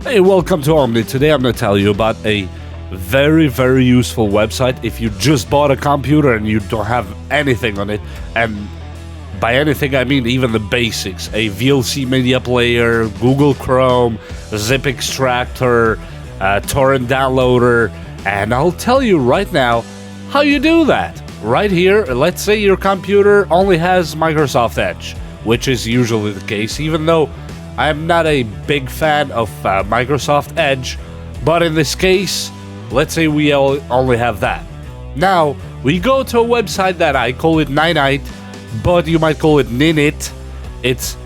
Hey, welcome to Omni. Today I'm going to tell you about a very, very useful website if you just bought a computer and you don't have anything on it. And by anything, I mean even the basics. A VLC media player, Google Chrome, zip extractor, torrent downloader. And I'll tell you right now how you do that. Right here, let's say your computer only has Microsoft Edge, which is usually the case, even though I'm not a big fan of Microsoft Edge, but in this case, let's say we only have that. Now, we go to a website that I call it Ninite, but you might call it Ninite. It's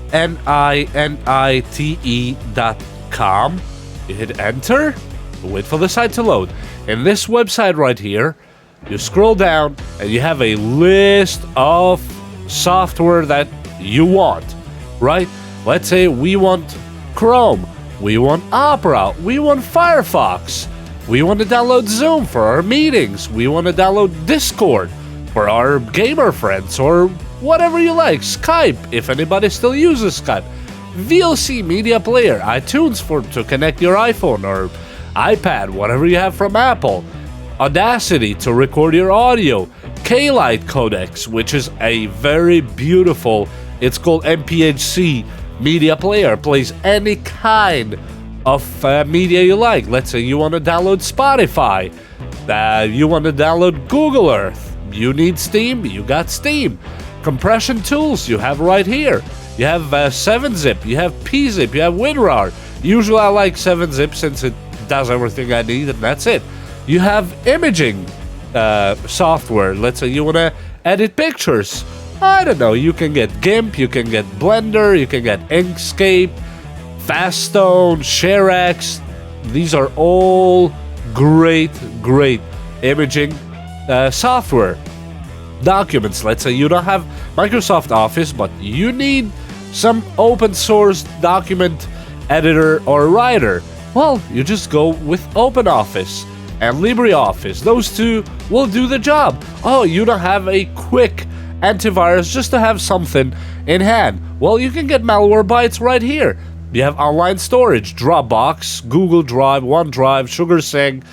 NINITE.com. You hit enter, wait for the site to load. In this website right here, you scroll down and you have a list of software that you want, right? Let's say we want Chrome, we want Opera, we want Firefox, we want to download Zoom for our meetings, we want to download Discord for our gamer friends, or whatever you like, Skype, if anybody still uses Skype, VLC media player, iTunes to connect your iPhone or iPad, whatever you have from Apple, Audacity to record your audio, K-Lite codecs, which is a very beautiful, it's called MPHC, media player, plays any kind of media you like. Let's say you want to download Spotify, you want to download Google Earth, you need Steam, you got Steam. Compression tools you have right here. You have 7-Zip, you have PZip, you have WinRAR. Usually I like 7-Zip since it does everything I need and that's it. You have imaging software. Let's say you want to edit pictures. I don't know, you can get GIMP, you can get Blender, you can get Inkscape, Faststone, ShareX. These are all great imaging software. Documents, let's say you don't have Microsoft Office, but you need some open source document editor or writer. Well, you just go with OpenOffice and LibreOffice. Those two will do the job. Oh, you don't have a quick antivirus just to have something in hand. Well, you can get Malwarebytes right here. You have online storage, Dropbox, Google Drive, OneDrive, SugarSync,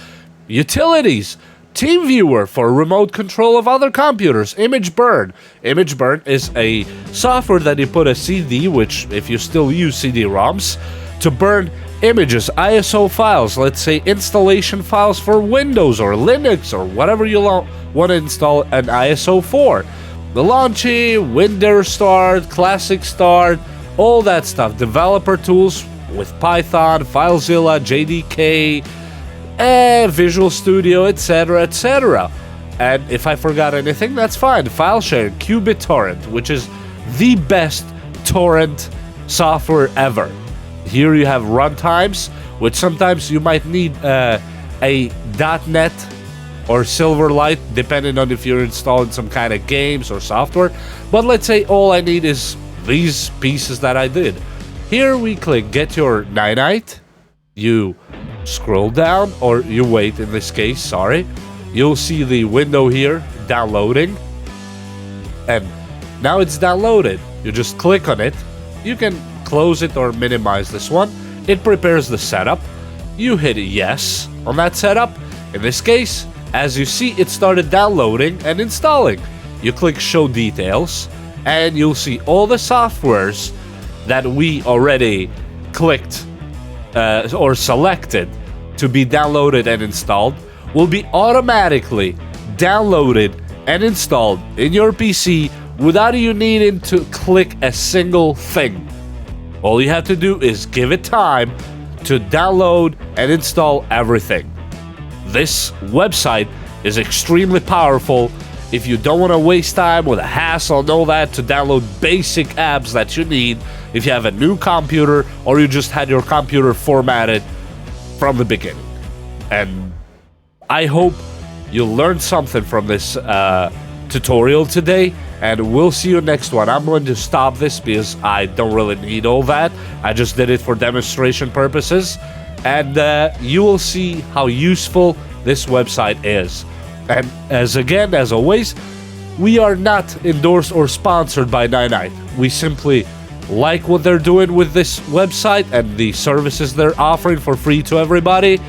utilities, TeamViewer for remote control of other computers, ImageBurn. ImageBurn is a software that you put a CD, which if you still use CD-ROMs, to burn images, ISO files, let's say installation files for Windows or Linux or whatever you want to install an ISO for. The Launchy, WinDirStart, Classic Start, all that stuff. Developer tools with Python, FileZilla, JDK, Visual Studio, etc., etc. And if I forgot anything, that's fine. File sharing, QBitTorrent, which is the best torrent software ever. Here you have runtimes, which sometimes you might need a .NET or Silverlight, depending on if you're installing some kind of games or software. But let's say all I need is these pieces that I did. Here we click Get Your Ninite. You scroll down, or you wait in this case, sorry. You'll see the window here, downloading. And now it's downloaded. You just click on it. You can close it or minimize this one. It prepares the setup. You hit yes on that setup. In this case, as you see, it started downloading and installing. You click Show Details, and you'll see all the softwares that we already clicked or selected to be downloaded and installed will be automatically downloaded and installed in your PC without you needing to click a single thing. All you have to do is give it time to download and install everything. This website is extremely powerful if you don't want to waste time with a hassle and all that to download basic apps that you need if you have a new computer or you just had your computer formatted from the beginning. And I hope you learned something from this tutorial today, and we'll see you next one. I'm going to stop this because I don't really need all that. I just did it for demonstration purposes. And you will see how useful this website is. And as always, we are not endorsed or sponsored by Ninite. We simply like what they're doing with this website and the services they're offering for free to everybody.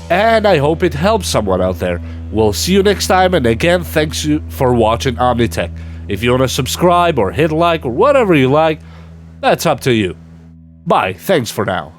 And I hope it helps someone out there. We'll see you next time, and again, thanks you for watching Omnitech. If you want to subscribe or hit like or whatever you like, that's up to you. Bye, thanks for now.